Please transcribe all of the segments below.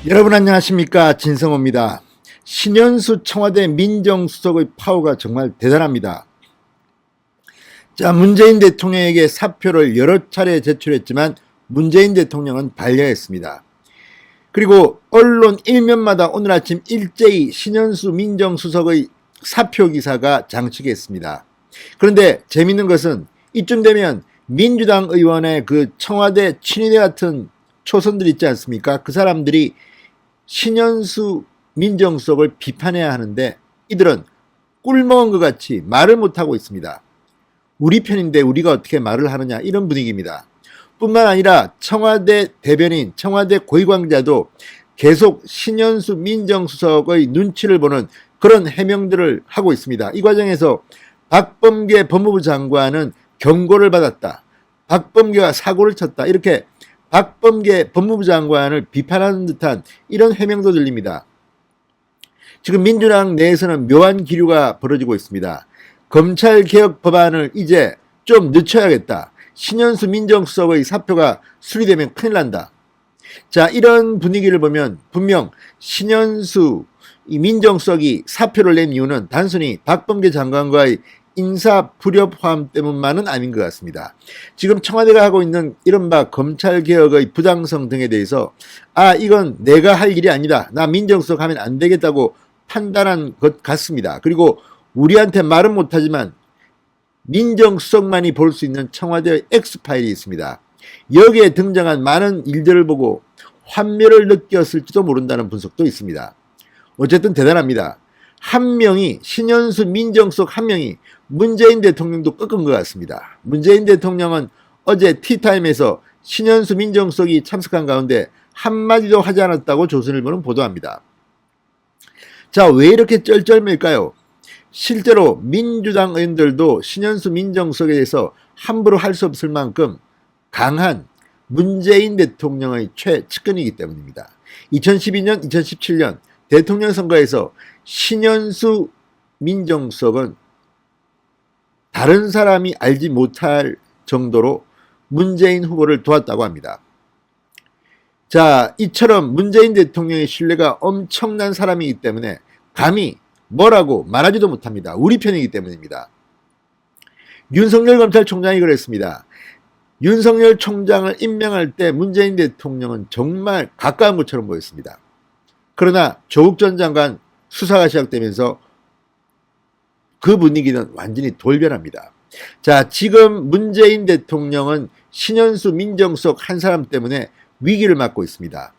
여러분 안녕하십니까, 진성호입니다. 신현수 청와대 민정수석의 파워가 정말 대단합니다. 자, 문재인 대통령에게 사표를 여러 차례 제출했지만 문재인 대통령은 반려했습니다. 그리고 언론 일면마다 오늘 아침 일제히 신현수 민정수석의 사표 기사가 장치겠습니다. 그런데 재밌는 것은 이쯤 되면 민주당 의원의 그 청와대 친위대 같은 초선들 있지 않습니까? 그 사람들이 신현수 민정수석을 비판해야 하는데 이들은 꿀먹은 것 같이 말을 못하고 있습니다. 우리 편인데 우리가 어떻게 말을 하느냐, 이런 분위기입니다. 뿐만 아니라 청와대 대변인, 청와대 고위관계자도 계속 신현수 민정수석의 눈치를 보는 그런 해명들을 하고 있습니다. 이 과정에서 박범계 법무부 장관은 경고를 받았다, 박범계가 사고를 쳤다, 이렇게 박범계 법무부 장관을 비판하는 듯한 이런 해명도 들립니다. 지금 민주당 내에서는 묘한 기류가 벌어지고 있습니다. 검찰개혁 법안을 이제 좀 늦춰야겠다, 신현수 민정수석의 사표가 수리되면 큰일 난다. 자, 이런 분위기를 보면 분명 신현수 민정수석이 사표를 낸 이유는 단순히 박범계 장관과의 인사 불협화음 때문만은 아닌 것 같습니다. 지금 청와대가 하고 있는 이른바 검찰개혁의 부당성 등에 대해서 이건 내가 할 일이 아니다, 나 민정수석 하면 안 되겠다고 판단한 것 같습니다. 그리고 우리한테 말은 못하지만 민정수석만이 볼 수 있는 청와대의 X파일이 있습니다. 여기에 등장한 많은 일들을 보고 환멸을 느꼈을지도 모른다는 분석도 있습니다. 어쨌든 대단합니다. 한 명이, 신현수 민정수석 한 명이 문재인 대통령도 꺾은 것 같습니다. 문재인 대통령은 어제 티타임에서 신현수 민정수석이 참석한 가운데 한마디도 하지 않았다고 조선일보는 보도합니다. 자, 왜 이렇게 쩔쩔맬까요? 실제로 민주당 의원들도 신현수 민정수석에 대해서 함부로 할 수 없을 만큼 강한 문재인 대통령의 최측근이기 때문입니다. 2012년, 2017년 대통령 선거에서 신현수 민정수석은 다른 사람이 알지 못할 정도로 문재인 후보를 도왔다고 합니다. 자, 이처럼 문재인 대통령의 신뢰가 엄청난 사람이기 때문에 감히 뭐라고 말하지도 못합니다. 우리 편이기 때문입니다. 윤석열 검찰총장이 그랬습니다. 윤석열 총장을 임명할 때 문재인 대통령은 정말 가까운 것처럼 보였습니다. 그러나 조국 전 장관 수사가 시작되면서 그 분위기는 완전히 돌변합니다. 자, 지금 문재인 대통령은 신현수 민정수석 한 사람 때문에 위기를 맞고 있습니다.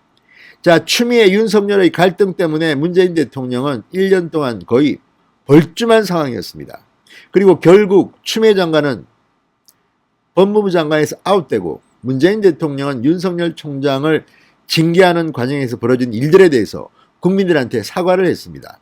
자, 추미애 윤석열의 갈등 때문에 문재인 대통령은 1년 동안 거의 벌쭘한 상황이었습니다. 그리고 결국 추미애 장관은 법무부 장관에서 아웃되고 문재인 대통령은 윤석열 총장을 징계하는 과정에서 벌어진 일들에 대해서 국민들한테 사과를 했습니다.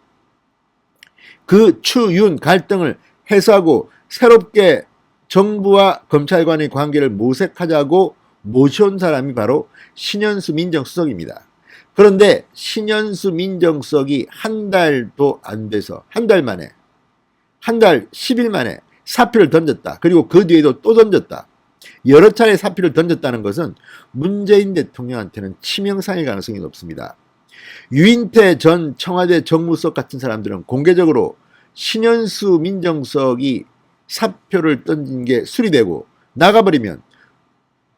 그 추윤 갈등을 해소하고 새롭게 정부와 검찰 간의 관계를 모색하자고 모셔온 사람이 바로 신현수 민정수석입니다. 그런데 신현수 민정수석이 한 달도 안 돼서 한 달 10일 만에 사표를 던졌다. 그리고 그 뒤에도 또 던졌다. 여러 차례 사표를 던졌다는 것은 문재인 대통령한테는 치명상일 가능성이 높습니다. 유인태 전 청와대 정무수석 같은 사람들은 공개적으로 신현수 민정수석이 사표를 던진 게 수리되고 나가버리면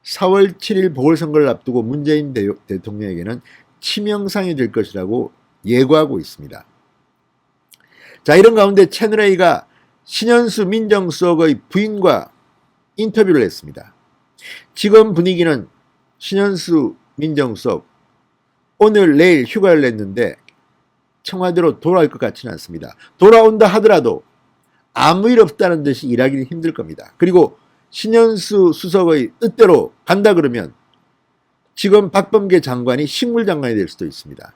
4월 7일 보궐선거를 앞두고 문재인 대통령에게는 치명상이 될 것이라고 예고하고 있습니다. 자, 이런 가운데 채널A가 신현수 민정수석의 부인과 인터뷰를 했습니다. 지금 분위기는 신현수 민정수석 오늘 내일 휴가를 냈는데 청와대로 돌아올 것 같지는 않습니다. 돌아온다 하더라도 아무 일 없다는 듯이 일하기는 힘들 겁니다. 그리고 신현수 수석의 뜻대로 간다 그러면 지금 박범계 장관이 식물장관이 될 수도 있습니다.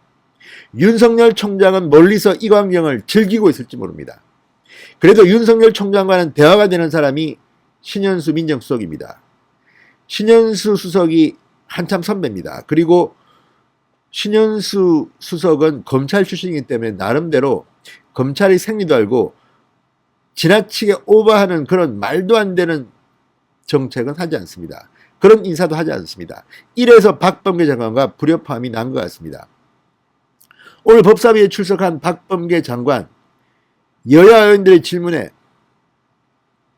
윤석열 총장은 멀리서 이 광경을 즐기고 있을지 모릅니다. 그래도 윤석열 총장과는 대화가 되는 사람이 신현수 민정수석입니다. 신현수 수석이 한참 선배입니다. 그리고 신현수 수석은 검찰 출신이기 때문에 나름대로 검찰의 생리도 알고 지나치게 오버하는 그런 말도 안 되는 정책은 하지 않습니다. 그런 인사도 하지 않습니다. 이래서 박범계 장관과 불협화음이 난 것 같습니다. 오늘 법사위에 출석한 박범계 장관, 여야 의원들의 질문에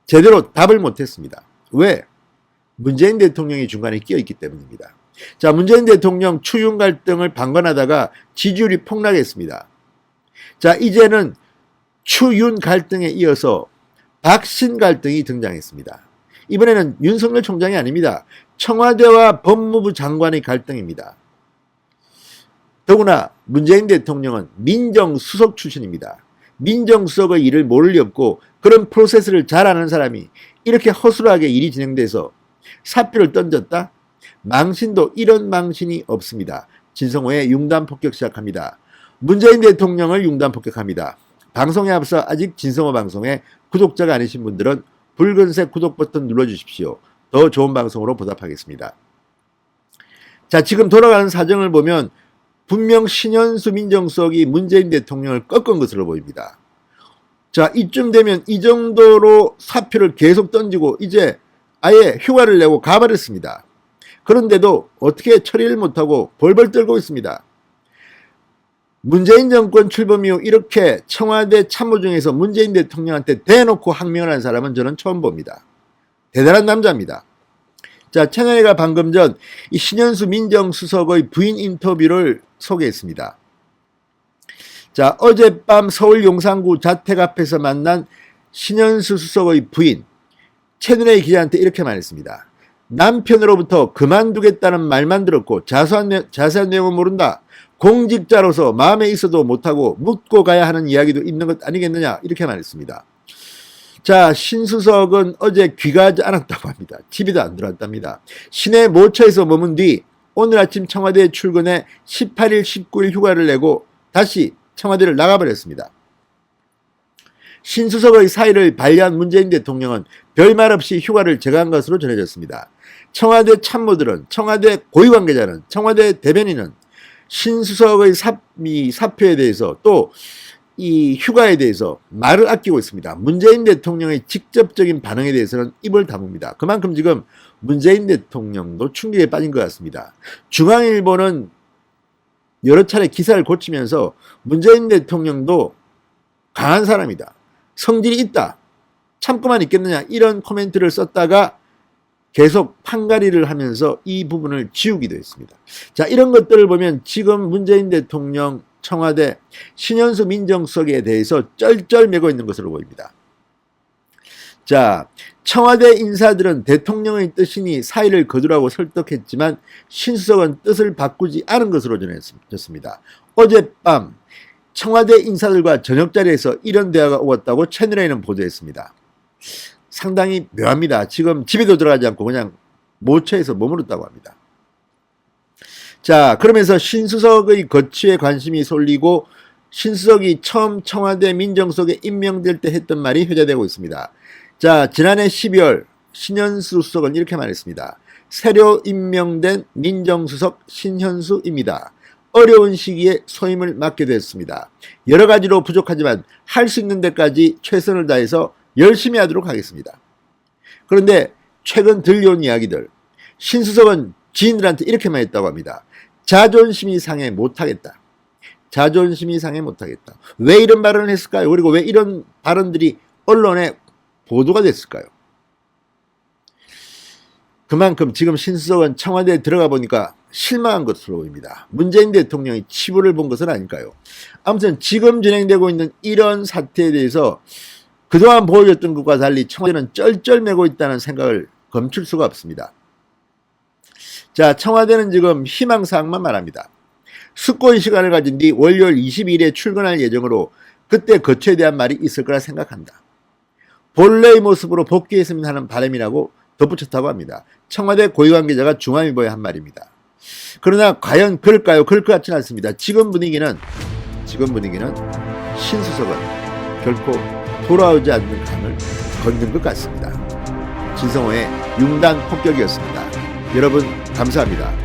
제대로 답을 못했습니다. 왜? 문재인 대통령이 중간에 끼어있기 때문입니다. 자, 문재인 대통령 추윤 갈등을 방관하다가 지지율이 폭락했습니다. 자, 이제는 추윤 갈등에 이어서 박신 갈등이 등장했습니다. 이번에는 윤석열 총장이 아닙니다. 청와대와 법무부 장관의 갈등입니다. 더구나 문재인 대통령은 민정수석 출신입니다. 민정수석의 일을 모를 리 없고 그런 프로세스를 잘 아는 사람이 이렇게 허술하게 일이 진행돼서 사표를 던졌다? 망신도 이런 망신이 없습니다. 진성호의 융단 폭격 시작합니다. 문재인 대통령을 융단 폭격합니다. 방송에 앞서 아직 진성호 방송에 구독자가 아니신 분들은 붉은색 구독 버튼 눌러주십시오. 더 좋은 방송으로 보답하겠습니다. 자, 지금 돌아가는 사정을 보면 분명 신현수 민정수석이 문재인 대통령을 꺾은 것으로 보입니다. 자, 이쯤 되면 이 정도로 사표를 계속 던지고 이제 아예 휴가를 내고 가버렸습니다. 그런데도 어떻게 처리를 못하고 벌벌 떨고 있습니다. 문재인 정권 출범 이후 이렇게 청와대 참모 중에서 문재인 대통령한테 대놓고 항명을 한 사람은 저는 처음 봅니다. 대단한 남자입니다. 자, 채널이가 방금 전 이 신현수 민정수석의 부인 인터뷰를 소개했습니다. 자, 어젯밤 서울 용산구 자택 앞에서 만난 신현수 수석의 부인 채널A 기자한테 이렇게 말했습니다. 남편으로부터 그만두겠다는 말만 들었고 자세한 내용은 모른다. 공직자로서 마음에 있어도 못하고 묻고 가야 하는 이야기도 있는 것 아니겠느냐 이렇게 말했습니다. 자, 신 수석은 어제 귀가하지 않았다고 합니다. 집에도 안 들어왔답니다. 시내 모처에서 머문 뒤 오늘 아침 청와대에 출근해 18일, 19일 휴가를 내고 다시 청와대를 나가버렸습니다. 신 수석의 사의를 반려한 문재인 대통령은 별말 없이 휴가를 제거한 것으로 전해졌습니다. 청와대 참모들은, 청와대 고위관계자는, 청와대 대변인은 신 수석의 사표에 대해서 또 이 휴가에 대해서 말을 아끼고 있습니다. 문재인 대통령의 직접적인 반응에 대해서는 입을 다뭅니다. 그만큼 지금 문재인 대통령도 충격에 빠진 것 같습니다. 중앙일보는 여러 차례 기사를 고치면서 문재인 대통령도 강한 사람이다. 성질이 있다. 참고만 있겠느냐 이런 코멘트를 썼다가 계속 판가리를 하면서 이 부분을 지우기도 했습니다. 자, 이런 것들을 보면 지금 문재인 대통령 청와대 신현수 민정수석에 대해서 쩔쩔매고 있는 것으로 보입니다. 자, 청와대 인사들은 대통령의 뜻이니 사의를 거두라고 설득했지만 신 수석은 뜻을 바꾸지 않은 것으로 전해졌습니다. 어젯밤 청와대 인사들과 저녁 자리에서 이런 대화가 오갔다고 채널A는 보도했습니다. 상당히 묘합니다. 지금 집에도 들어가지 않고 그냥 모처에서 머무렀다고 합니다. 자, 그러면서 신수석의 거취에 관심이 쏠리고 신수석이 처음 청와대 민정수석에 임명될 때 했던 말이 회자되고 있습니다. 자, 지난해 12월 신현수 수석은 이렇게 말했습니다. 새로 임명된 민정수석 신현수입니다. 어려운 시기에 소임을 맡게 됐습니다. 여러 가지로 부족하지만 할 수 있는 데까지 최선을 다해서 열심히 하도록 하겠습니다. 그런데 최근 들려온 이야기들, 신수석은 지인들한테 이렇게만 했다고 합니다. 자존심이 상해 못하겠다. 자존심이 상해 못하겠다. 왜 이런 발언을 했을까요? 그리고 왜 이런 발언들이 언론에 보도가 됐을까요? 그만큼 지금 신수석은 청와대에 들어가 보니까 실망한 것으로 보입니다. 문재인 대통령이 치부를 본 것은 아닐까요? 아무튼 지금 진행되고 있는 이런 사태에 대해서 그동안 보여줬던 것과 달리 청와대는 쩔쩔매고 있다는 생각을 감출 수가 없습니다. 자, 청와대는 지금 희망사항만 말합니다. 숙고의 시간을 가진 뒤 월요일 22일에 출근할 예정으로 그때 거취에 대한 말이 있을 거라 생각한다. 본래의 모습으로 복귀했으면 하는 바람이라고 덧붙였다고 합니다. 청와대 고위관계자가 중앙일보에 한 말입니다. 그러나 과연 그럴까요? 그럴 것 같지는 않습니다. 지금 분위기는 신수석은 결코 돌아오지 않는 강을 걷는 것 같습니다. 진성호의 융단 폭격이었습니다. 여러분 감사합니다.